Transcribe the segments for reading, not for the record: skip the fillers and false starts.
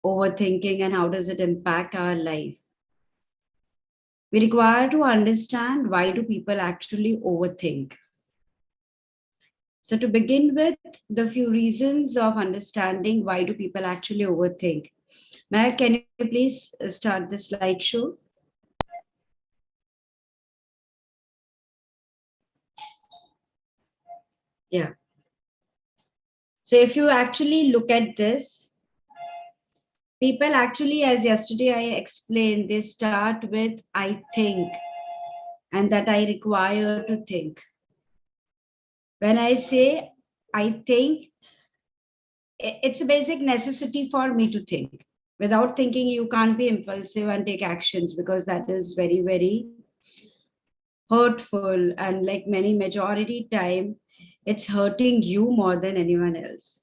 overthinking and how does it impact our life? We require to understand why do people actually overthink. So to begin with, the few reasons of understanding why do people actually overthink. Maya, can you please start the slideshow? Yeah. So if you actually look at this, people actually, as yesterday I explained, they start with I think and that I require to think. When I say I think, it's a basic necessity for me to think. Without thinking, you can't be impulsive and take actions because that is very, very hurtful. And like many majority time, it's hurting you more than anyone else.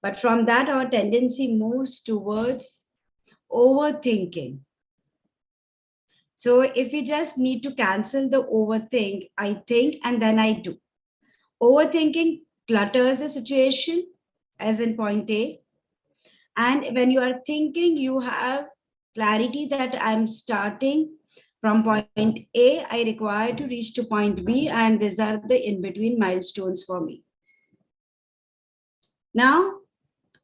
But from that, our tendency moves towards overthinking. So if we just need to cancel the overthink, I think, and then I do. Overthinking clutters the situation, as in point A. And when you are thinking, you have clarity that I'm starting from point A, I require to reach to point B, and these are the in between milestones for me. Now,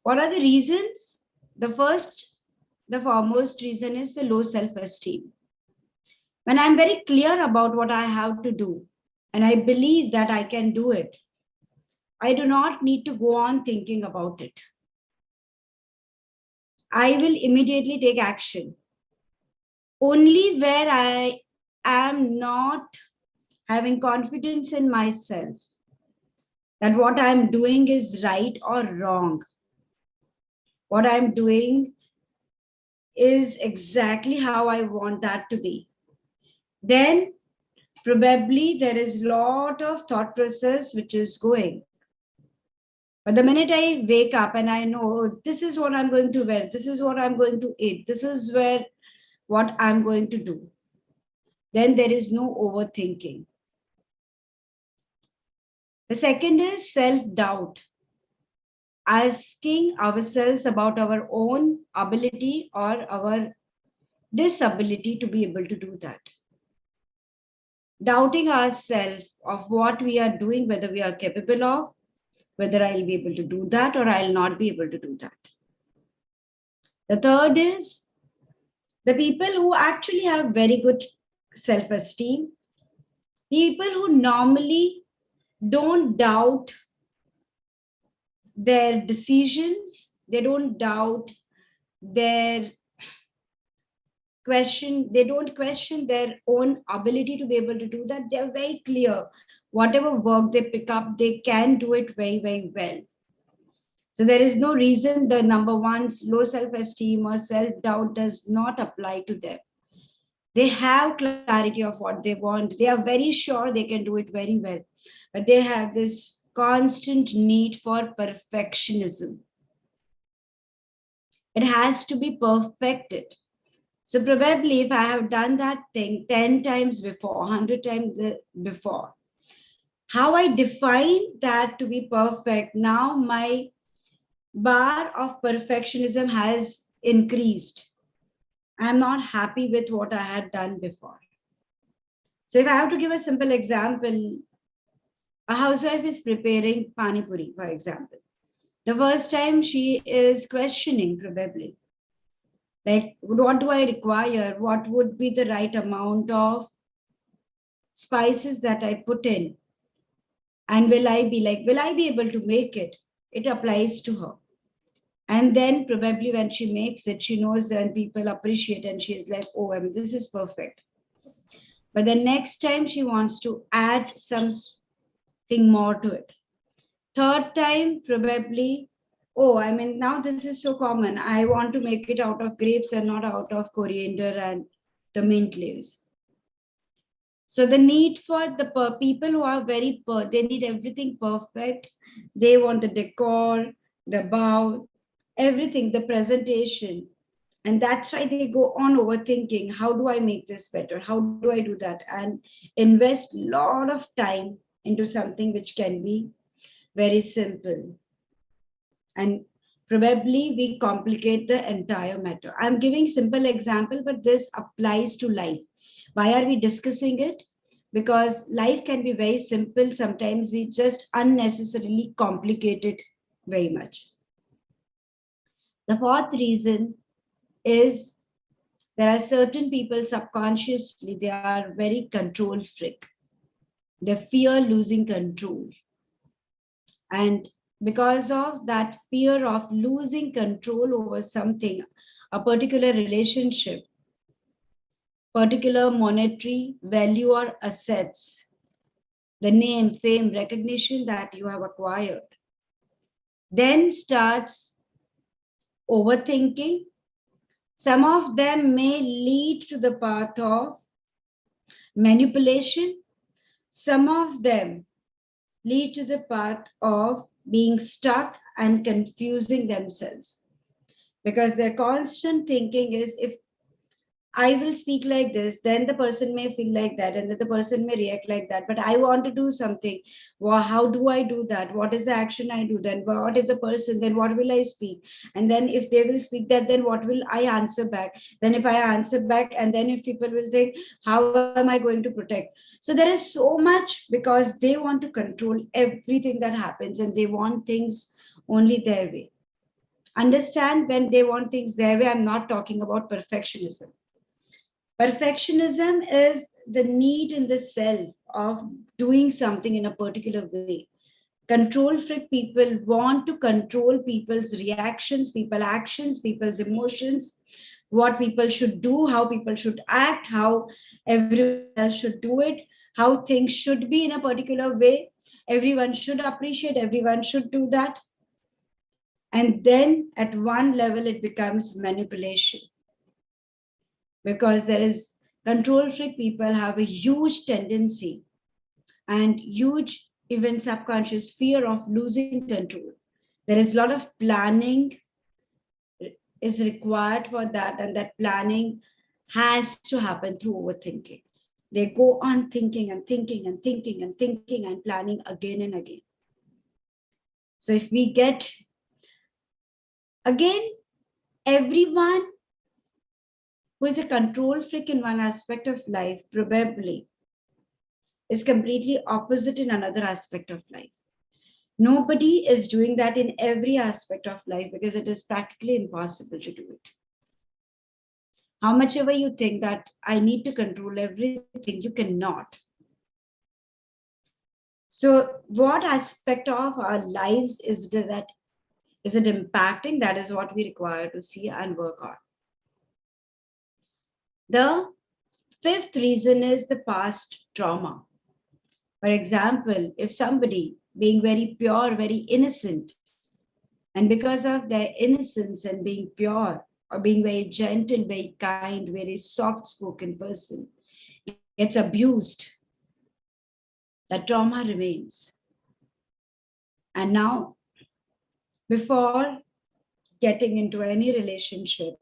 what are the reasons? The foremost reason is the low self esteem. When I'm very clear about what I have to do, and I believe that I can do it, I do not need to go on thinking about it. I will immediately take action. Only where I am not having confidence in myself that what I'm doing is right or wrong, what I'm doing is exactly how I want that to be, then probably there is a lot of thought process which is going. But the minute I wake up and I know, oh, this is what I'm going to wear, this is what I'm going to eat, this is where what I'm going to do, then there is no overthinking. The second is self-doubt. Asking ourselves about our own ability or our disability to be able to do that. Doubting ourselves of what we are doing, whether we are capable of, whether I'll be able to do that or I'll not be able to do that. The third is the people who actually have very good self-esteem, people who normally don't doubt their decisions, they don't doubt their they don't question their own ability to be able to do that. They're very clear. Whatever work they pick up, they can do it very, very well. So there is no reason the number one, low self-esteem or self-doubt does not apply to them. They have clarity of what they want. They are very sure they can do it very well. But they have this constant need for perfectionism. It has to be perfected. So probably if I have done that thing 10 times before, 100 times before, how I define that to be perfect, now my bar of perfectionism has increased. I'm not happy with what I had done before. So if I have to give a simple example, a housewife is preparing pani puri, for example. The first time she is questioning probably, like, what do I require? What would be the right amount of spices that I put in? And will I be able to make it? It applies to her. And then probably when she makes it, she knows and people appreciate and she is like, oh, I mean, this is perfect. But the next time she wants to add something more to it. Third time, probably, oh, I mean, now this is so common. I want to make it out of grapes and not out of coriander and the mint leaves. So the need for the people who are they need everything perfect. They want the decor, the bow, everything, the presentation. And that's why they go on overthinking. How do I make this better? How do I do that? And invest a lot of time into something which can be very simple. And probably we complicate the entire matter. I'm giving simple example, but this applies to life. Why are we discussing it? Because life can be very simple. Sometimes we just unnecessarily complicate it very much. The fourth reason is there are certain people subconsciously, they are very control freak. They fear losing control. And because of that fear of losing control over something, a particular relationship, particular monetary value or assets, the name, fame, recognition that you have acquired, then starts overthinking. Some of them may lead to the path of manipulation. Some of them lead to the path of being stuck and confusing themselves, because their constant thinking is, if I will speak like this, then the person may feel like that, and then the person may react like that. But I want to do something. Well, how do I do that? What is the action I do? Then what if the person, then what will I speak? And then if they will speak that, then what will I answer back? Then if I answer back, and then if people will think, how am I going to protect? So there is so much, because they want to control everything that happens, and they want things only their way. Understand, when they want things their way, I'm not talking about perfectionism. Perfectionism is the need in the self of doing something in a particular way. Control freak people want to control people's reactions, people's actions, people's emotions, what people should do, how people should act, how everyone else should do it, how things should be in a particular way. Everyone should appreciate, everyone should do that. And then at one level, it becomes manipulation, because there is control freak people have a huge tendency and huge even subconscious fear of losing control. There is a lot of planning is required for that, and that planning has to happen through overthinking. They go on thinking and thinking and thinking and thinking and planning again and again. So if we get, again, everyone who is a control freak in one aspect of life probably is completely opposite in another aspect of life. Nobody is doing that in every aspect of life, because it is practically impossible to do it. How much ever you think that I need to control everything, you cannot. So what aspect of our lives is that, is it impacting? That is what we require to see and work on. The fifth reason is the past trauma. For example, if somebody being very pure, very innocent, and because of their innocence and being pure, or being very gentle, very kind, very soft spoken person, gets abused, the trauma remains. And now, before getting into any relationship,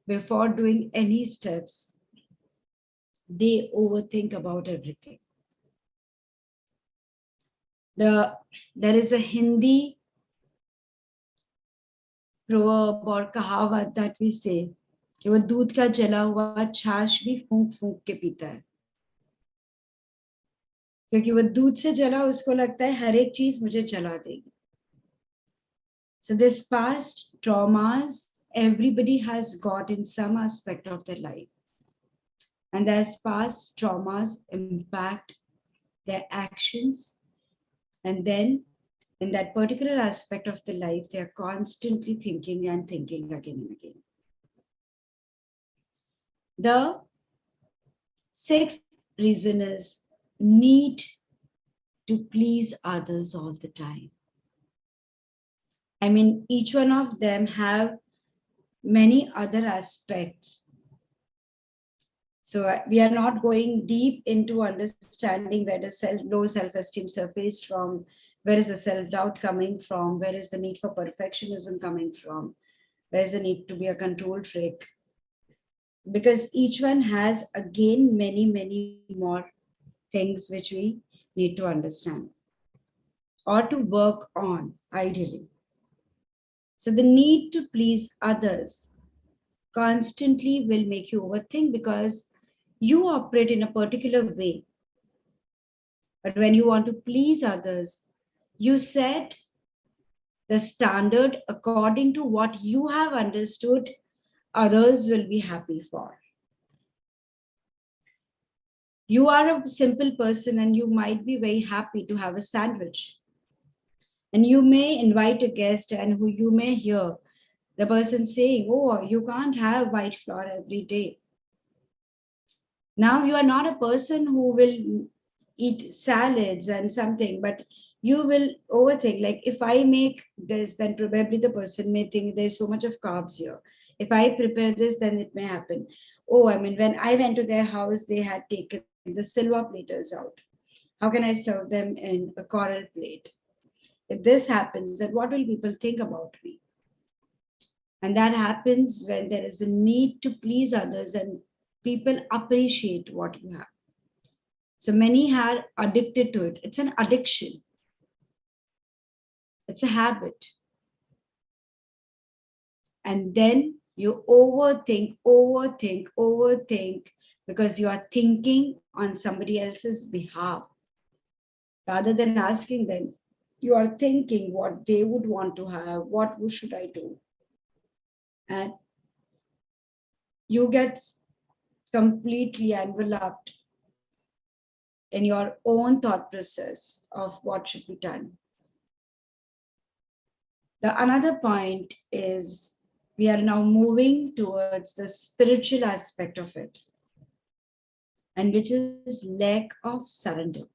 before doing any steps, they overthink about everything. There is a Hindi proverb or kahavat that we say कि वो दूध का जला हुआ छाछ भी फूंक फूंक के पीता है, क्योंकि वो दूध से जला, उसको लगता है हर एक चीज मुझे जला देगी. So this past traumas everybody has got in some aspect of their life, and those past traumas impact their actions, and then in that particular aspect of the life, they are constantly thinking and thinking again and again. The sixth reason is need to please others all the time. I mean, each one of them have many other aspects. So we are not going deep into understanding where the low self-esteem surfaced from, where is the self-doubt coming from, where is the need for perfectionism coming from, where is the need to be a control freak. Because each one has, again, many, many more things which we need to understand or to work on, ideally. So the need to please others constantly will make you overthink because you operate in a particular way. But when you want to please others, you set the standard according to what you have understood others will be happy for. You are a simple person and you might be very happy to have a sandwich. And you may invite a guest and who you may hear the person saying, "Oh, you can't have white flour every day." Now you are not a person who will eat salads and something, but you will overthink. Like if I make this, then probably the person may think there's so much of carbs here. If I prepare this, then it may happen. Oh, I mean, when I went to their house, they had taken the silver platters out. How can I serve them in a coral plate? If this happens, then what will people think about me? And that happens when there is a need to please others and people appreciate what you have. So many are addicted to it. It's an addiction, it's a habit. And then you overthink because you are thinking on somebody else's behalf. Rather than asking them, you are thinking what they would want to have, what should I do? And you get completely enveloped in your own thought process of what should be done. The another point is we are now moving towards the spiritual aspect of it, and which is lack of surrender.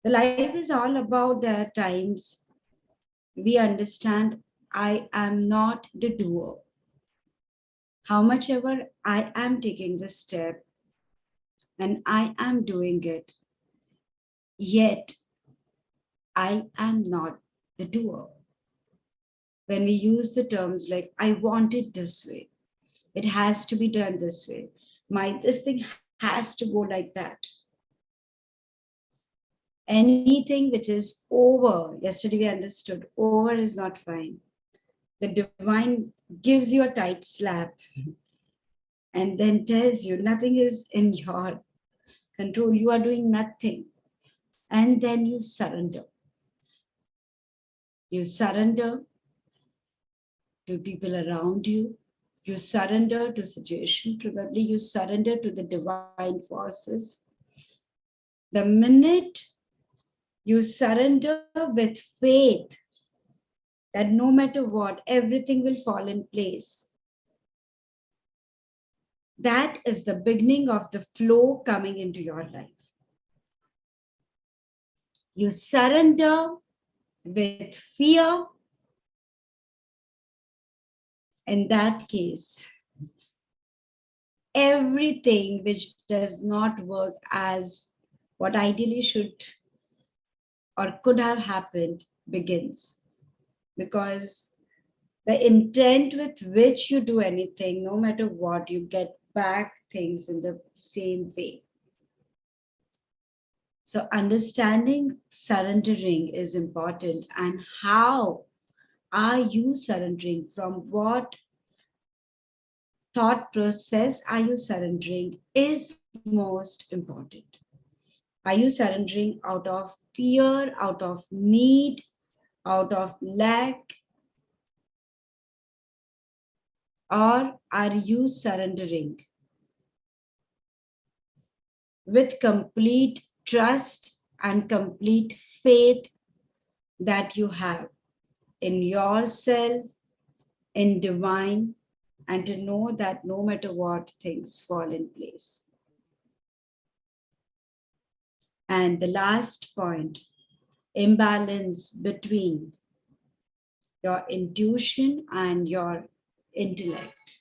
The life is all about the times we understand I am not the doer. How much ever I am taking the step and I am doing it, yet I am not the doer. When we use the terms like, I want it this way, it has to be done this way, this thing has to go like that. Anything which is over, yesterday we understood, over is not fine. The divine gives you a tight slap and then tells you nothing is in your control, you are doing nothing. And then you surrender. You surrender to people around you. You surrender to situation. Probably you surrender to the divine forces. The minute you surrender with faith that no matter what, everything will fall in place. That is the beginning of the flow coming into your life. You surrender with fear. In that case, everything which does not work as what ideally should or could have happened begins. Because the intent with which you do anything, no matter what, you get back things in the same way. So understanding surrendering is important. And how are you surrendering? From what thought process are you surrendering is most important. Are you surrendering out of fear, out of need, out of lack? Or are you surrendering with complete trust and complete faith that you have in yourself, in divine, and to know that no matter what, things fall in place? And the last point, imbalance between your intuition and your intellect.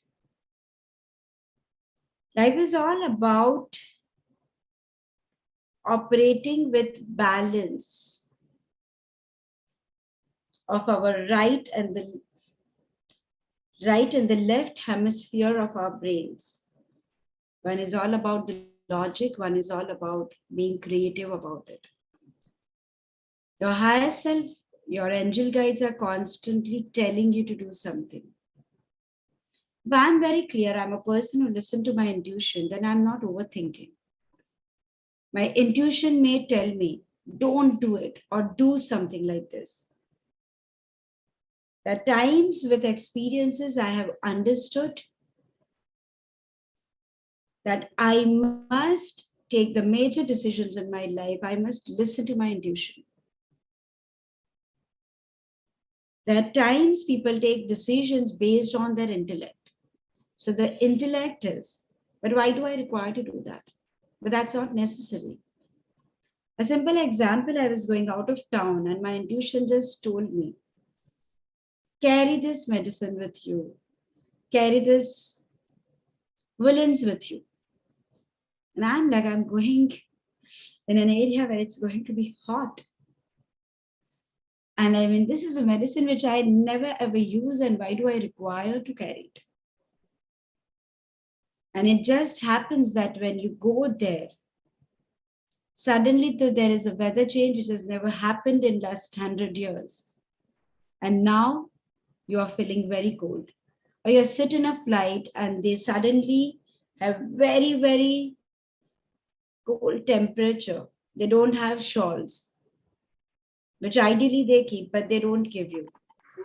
Life is all about operating with balance of our right and the left hemisphere of our brains. One is all about the logic, one is all about being creative about it. Your higher self Your angel guides are constantly telling you to do something. But I'm very clear, I'm a person who listens to my intuition, then I'm not overthinking. My intuition may tell me, don't do it or do something like this. At times with experiences, I have understood that I must take the major decisions in my life. I must listen to my intuition. There are times people take decisions based on their intellect. So the intellect is, but why do I require to do that? But that's not necessary. A simple example, I was going out of town and my intuition just told me, carry this medicine with you, carry this villains with you. And I'm like, I'm going in an area where it's going to be hot. And I mean, this is a medicine which I never ever use, and why do I require to carry it? And it just happens that when you go there, suddenly there is a weather change which has never happened in last 100 years. And now you are feeling very cold. Or you sit in a flight and they suddenly have very, very cold temperature. They don't have shawls, which ideally they keep, but they don't give you.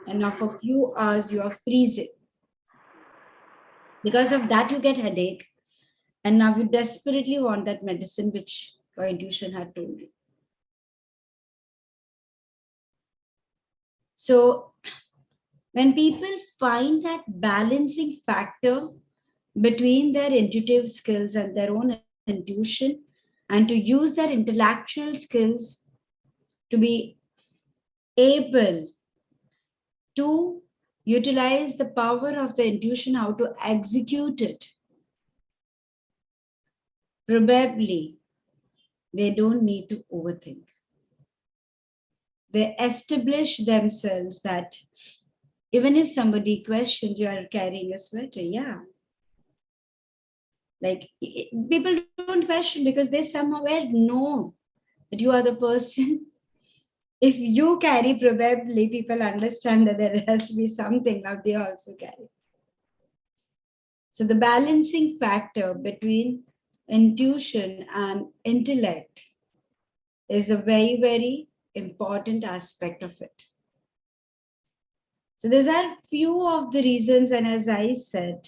And now for a few hours you are freezing. Because of that, you get headache. And now you desperately want that medicine which your intuition had told you. So when people find that balancing factor between their intuitive skills and their own intuition, and to use their intellectual skills to be able to utilize the power of the intuition, how to execute it, probably they don't need to overthink. They establish themselves that even if somebody questions, you are carrying a sweater, yeah. Like people don't question because they somewhere know that you are the person. If you carry, probably people understand that there has to be something now they also carry. So the balancing factor between intuition and intellect is a very, very important aspect of it. So these are few of the reasons, and as I said,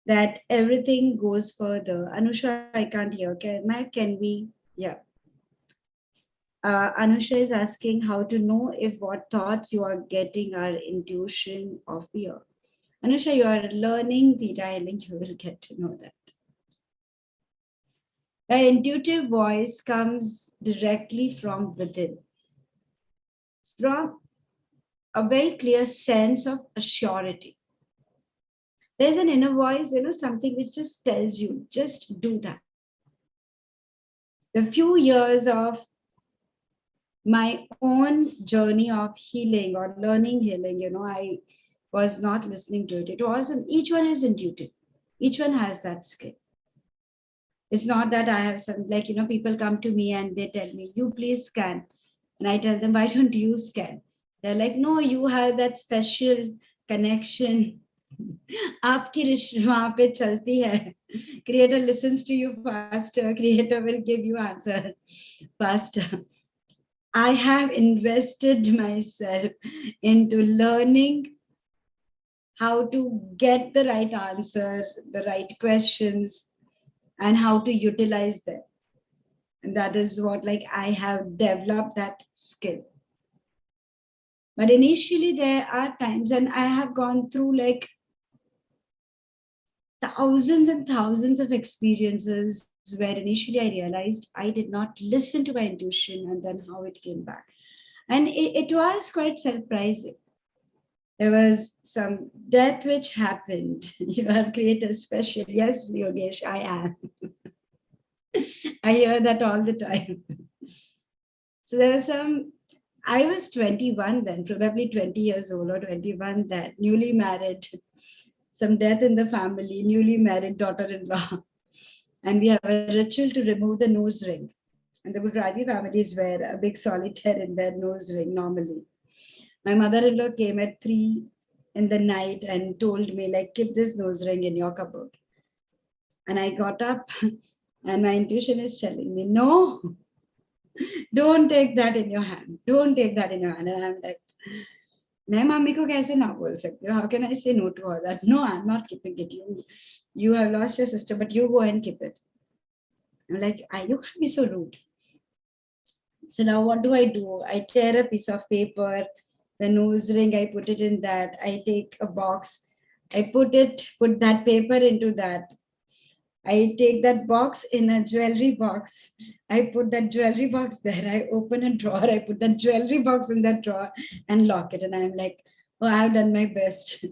that everything goes further. Anusha, I can't hear. Can we? Yeah. Anusha is asking how to know if what thoughts you are getting are intuition or fear. Anusha, you are learning Theta healing, you will get to know that. The intuitive voice comes directly from within, from a very clear sense of assurity. There's an inner voice, something which just tells you, just do that. The few years of my own journey of healing or learning healing, I was not listening to it. It wasn't, each one is intuitive. Each one has that skill. It's not that I have some, people come to me and they tell me, you please scan. And I tell them, why don't you scan? They're like, no, you have that special connection. आपकी रिश्ते वहां पे चलती है. Creator listens to you faster. Creator will give you answer faster. I have invested myself into learning how to get the right answer, the right questions, and how to utilize them. And that is what I have developed that skill. But initially there are times, and I have gone through thousands and thousands of experiences where initially I realized I did not listen to my intuition, and then how it came back. And it was quite surprising. There was some death which happened. You are creator special. Yes, Yogesh, I am. I hear that all the time. So there was I was 21 then, probably 20 years old or 21 then, newly married, some death in the family, newly married daughter-in-law. And we have a ritual to remove the nose ring. And the Gujarati families wear a big solitaire in their nose ring normally. My mother-in-law came at 3 in the night and told me, like, keep this nose ring in your cupboard. And I got up and my intuition is telling me, no, don't take that in your hand. Don't take that in your hand. And I'm like, मैं mummy को कैसे ना बोल सकती हूँ? How can I say no to her? That no, I'm not keeping it. You have lost your sister, but you go and keep it. I'm like, you can't be so rude. So now what do? I tear a piece of paper, the nose ring, I put it in that. I take a box, I put that paper into that. I take that box in a jewelry box. I put that jewelry box there. I open a drawer. I put that jewelry box in that drawer and lock it. And I'm like, oh, I've done my best.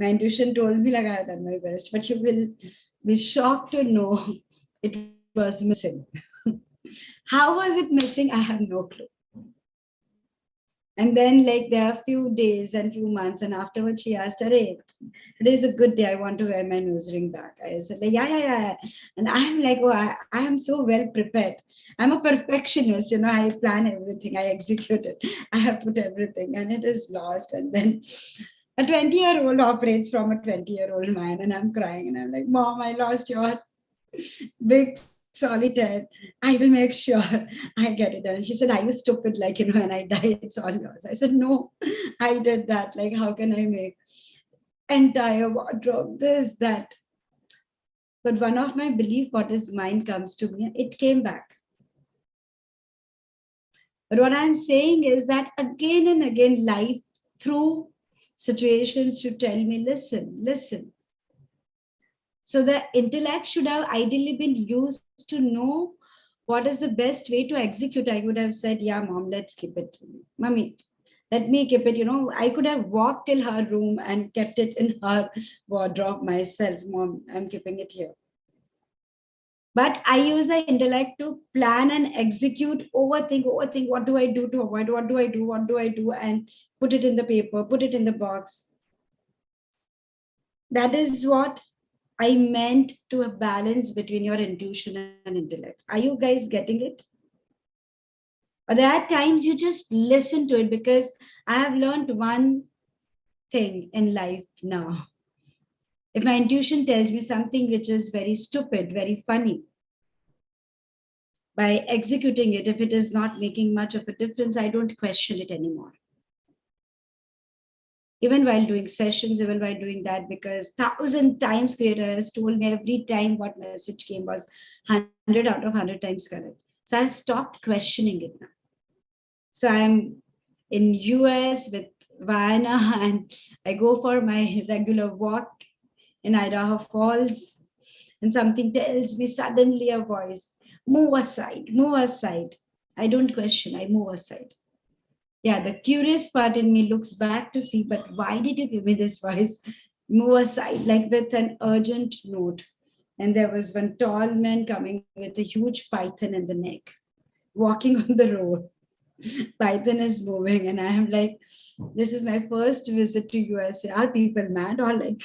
My intuition told me like I've done my best. But you will be shocked to know it was missing. How was it missing? I have no clue. And then, like, there are a few days and few months, and afterwards she asked her, hey, today is a good day. I want to wear my nose ring back. I said, like, yeah. And I'm like, oh, I am so well prepared. I'm a perfectionist, I plan everything, I execute it, I have put everything, and it is lost. And then a 20-year-old operates from a 20-year-old man, and I'm crying, and I'm like, Mom, I lost your big solitaire. I will make sure I get it done. She said, are you stupid? Like, when I die, it's all yours. I said, no, I did that. Like, how can I make entire wardrobe, this, that? But one of my belief, what is mine, comes to me, it came back. But what I'm saying is that again and again, life through situations to tell me, listen. So the intellect should have ideally been used to know what is the best way to execute. I would have said, yeah, Mom, let's keep it. Mommy, let me keep it. I could have walked till her room and kept it in her wardrobe myself. Mom, I'm keeping it here. But I use the intellect to plan and execute, overthink. What do I do to avoid? What do I do? And put it in the paper, put it in the box. That is what I meant, to a balance between your intuition and intellect. Are you guys getting it? Or there are times you just listen to it, because I have learned one thing in life now. If my intuition tells me something which is very stupid, very funny, by executing it, if it is not making much of a difference, I don't question it anymore. Even while doing sessions, even while doing that, because 1,000 times creator has told me every time what message came was 100 out of 100 times correct. So I've stopped questioning it now. So I'm in US with Vienna, and I go for my regular walk in Idaho Falls, and something tells me suddenly, a voice, move aside. I don't question, I move aside. Yeah, the curious part in me looks back to see, but why did you give me this voice? Move aside, like with an urgent note. And there was one tall man coming with a huge python in the neck, walking on the road. Python is moving, and I am like, this is my first visit to USA. Are people mad, or like,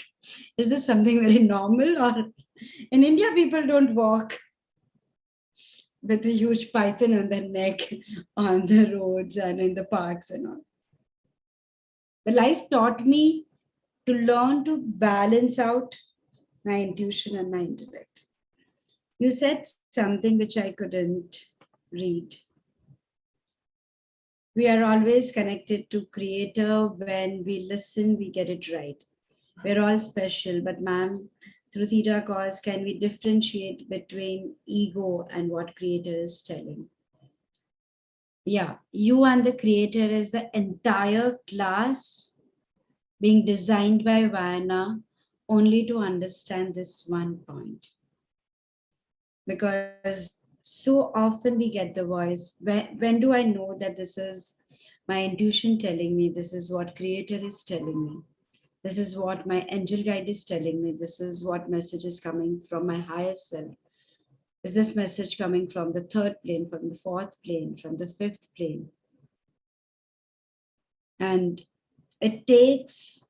is this something very normal? Or in India, people don't walk with a huge python on their neck on the roads and in the parks and all. But life taught me to learn to balance out my intuition and my intellect. You said something which I couldn't read. We are always connected to creator. When we listen, we get it right. We're all special, but ma'am, through Theta cause, can we differentiate between ego and what creator is telling? Yeah, you and the creator is the entire class being designed by Vienna only to understand this one point. Because so often we get the voice, when do I know that this is my intuition telling me, this is what creator is telling me, this is what my angel guide is telling me, this is what message is coming from my higher self? Is this message coming from the third plane, from the fourth plane, from the fifth plane? And it takes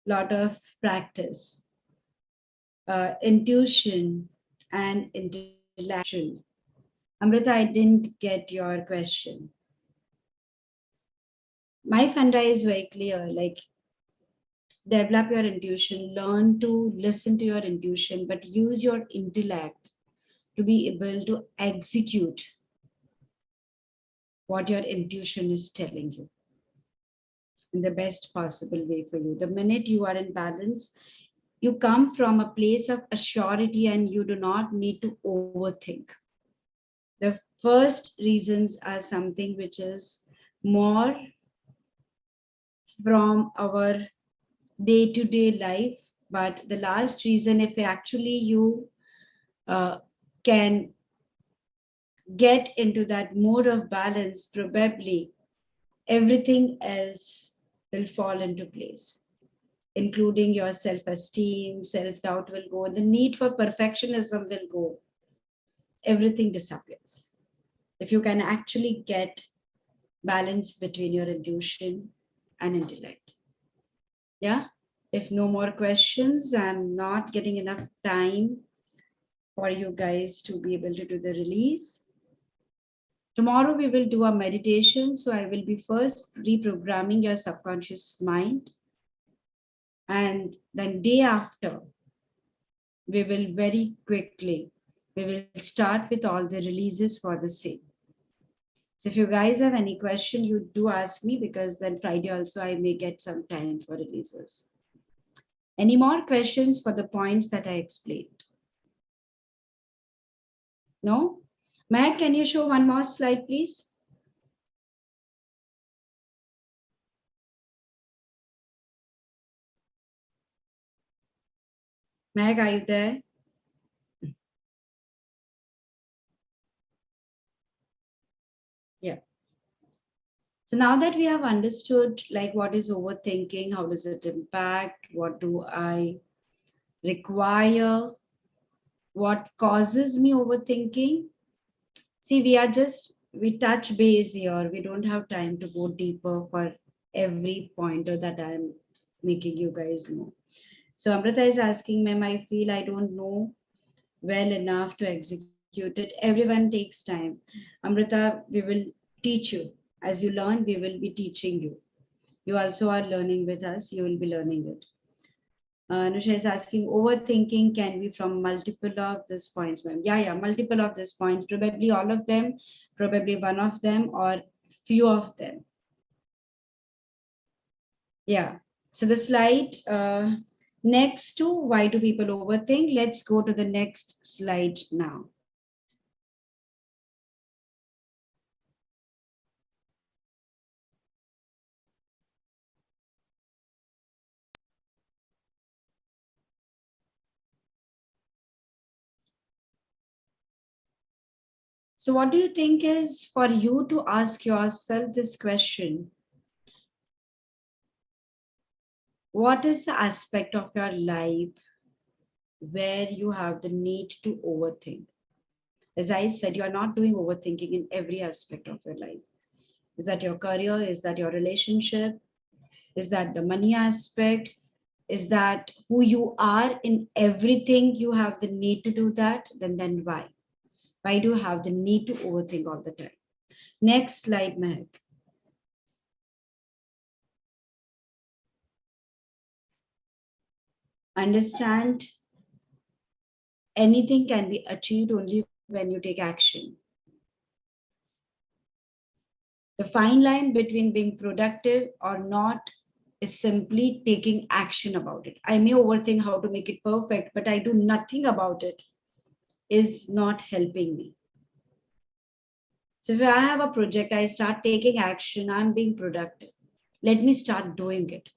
a lot of practice, intuition and intellectual. Amrita, I didn't get your question. My funda is very clear, like develop your intuition, learn to listen to your intuition, but use your intellect to be able to execute what your intuition is telling you in the best possible way for you. The minute you are in balance, you come from a place of assurity and you do not need to overthink. The first reasons are something which is more from our day-to-day life, but the last reason, if actually you can get into that mode of balance, probably everything else will fall into place, including your self-esteem, self-doubt will go, the need for perfectionism will go, everything disappears. If you can actually get balance between your intuition and intellect. Yeah. If no more questions, I'm not getting enough time for you guys to be able to do the release. Tomorrow we will do a meditation. So I will be first reprogramming your subconscious mind. And then day after, we will very quickly, we will start with all the releases for the same. So if you guys have any question, you do ask me, because then Friday also I may get some time for releases. Any more questions for the points that I explained? No? Meg, can you show one more slide, please? Meg, are you there? Yeah. So now that we have understood like what is overthinking, how does it impact, what do I require, what causes me overthinking? See, we touch base here. We don't have time to go deeper for every pointer that I'm making you guys know. So Amrita is asking, ma'am, I feel I don't know well enough to execute it. Everyone takes time. Amrita, we will teach you. As you learn, we will be teaching you. You also are learning with us. You will be learning it. Nusha is asking, overthinking can be from multiple of these points, ma'am. Yeah, multiple of these points. Probably all of them, probably one of them, or few of them. Yeah. So the slide next to why do people overthink? Let's go to the next slide now. So what do you think is for you to ask yourself this question? What is the aspect of your life where you have the need to overthink? As I said, you are not doing overthinking in every aspect of your life. Is that your career? Is that your relationship? Is that the money aspect? Is that who you are in everything? You have the need to do that? Then why? Why do you have the need to overthink all the time? Next slide, Mehak. Understand anything can be achieved only when you take action. The fine line between being productive or not is simply taking action about it. I may overthink how to make it perfect, but I do nothing about it is not helping me. So if I have a project, I start taking action, I'm being productive. Let me start doing it.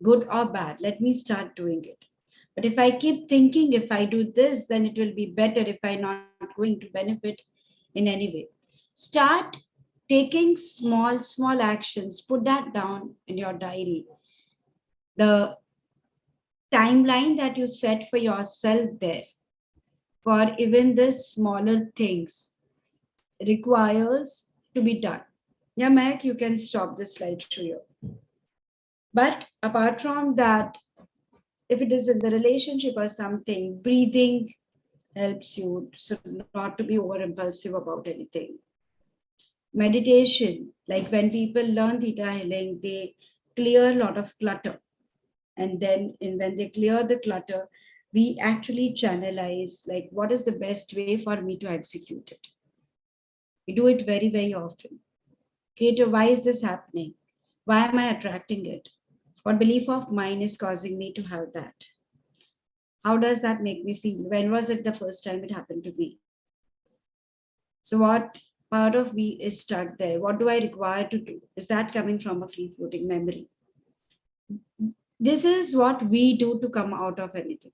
Good or bad, let me start doing it. But if I keep thinking, if I do this, then it will be better, if I'm not going to benefit in any way. Start taking small actions. Put that down in your diary. The timeline that you set for yourself there for even the smaller things requires to be done. Yeah, Mac, you can stop the slideshow here. But apart from that, if it is in the relationship or something, breathing helps you so not to be over impulsive about anything. Meditation, like when people learn theta healing, they clear a lot of clutter. And then when they clear the clutter, we actually channelize like what is the best way for me to execute it. We do it very, very often. Creator, why is this happening? Why am I attracting it? What belief of mine is causing me to have that? How does that make me feel? When was it the first time it happened to me? So, what part of me is stuck there? What do I require to do? Is that coming from a free floating memory? This is what we do to come out of anything.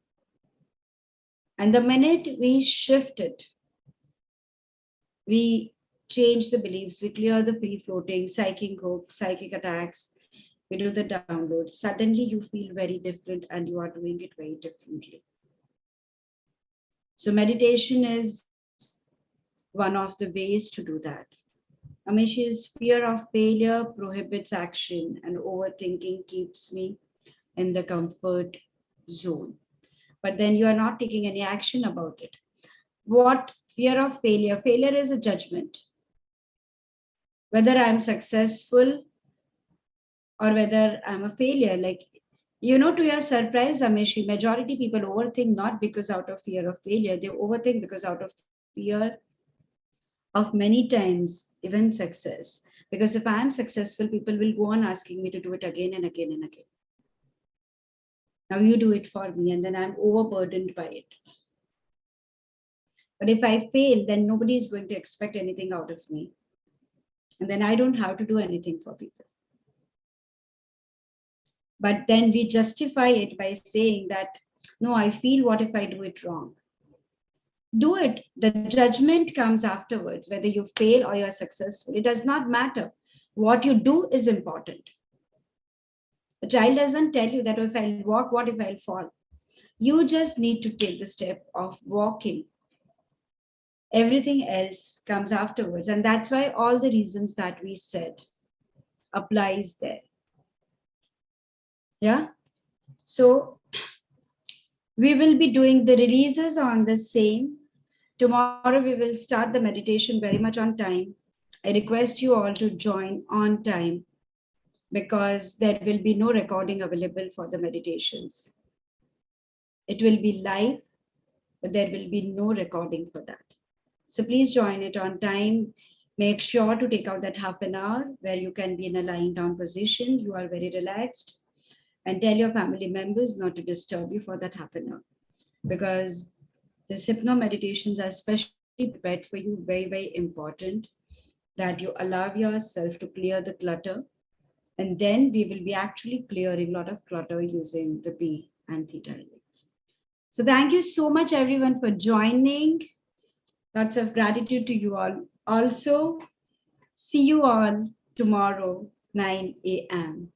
And the minute we shift it, we change the beliefs, we clear the free floating, psychic hooks, psychic attacks, we do the downloads. Suddenly you feel very different and you are doing it very differently. So, meditation is one of the ways to do that. Amish's fear of failure prohibits action, and overthinking keeps me in the comfort zone. But then you are not taking any action about it. What fear of failure? Failure is a judgment. Whether I'm successful or whether I'm a failure, like, to your surprise, Amishi, majority people overthink not because out of fear of failure, they overthink because out of fear of many times even success. Because if I am successful, people will go on asking me to do it again and again and again. Now you do it for me, and then I'm overburdened by it. But if I fail, then nobody is going to expect anything out of me. And then I don't have to do anything for people. But then we justify it by saying that, no, I feel, what if I do it wrong? Do it. The judgment comes afterwards, whether you fail or you're successful. It does not matter. What you do is important. A child doesn't tell you that if I'll walk, what if I'll fall? You just need to take the step of walking. Everything else comes afterwards. And that's why all the reasons that we said applies there. Yeah. So we will be doing the releases on the same. Tomorrow we will start the meditation very much on time. I request you all to join on time because there will be no recording available for the meditations. It will be live, but there will be no recording for that. So please join it on time. Make sure to take out that half an hour where you can be in a lying down position. You are very relaxed, and tell your family members not to disturb you for that half an hour, because these hypno meditations are especially prepared for you, very, very important that you allow yourself to clear the clutter. And then we will be actually clearing a lot of clutter using the B and theta. So thank you so much, everyone, for joining. Lots of gratitude to you all. Also, see you all tomorrow, 9 a.m.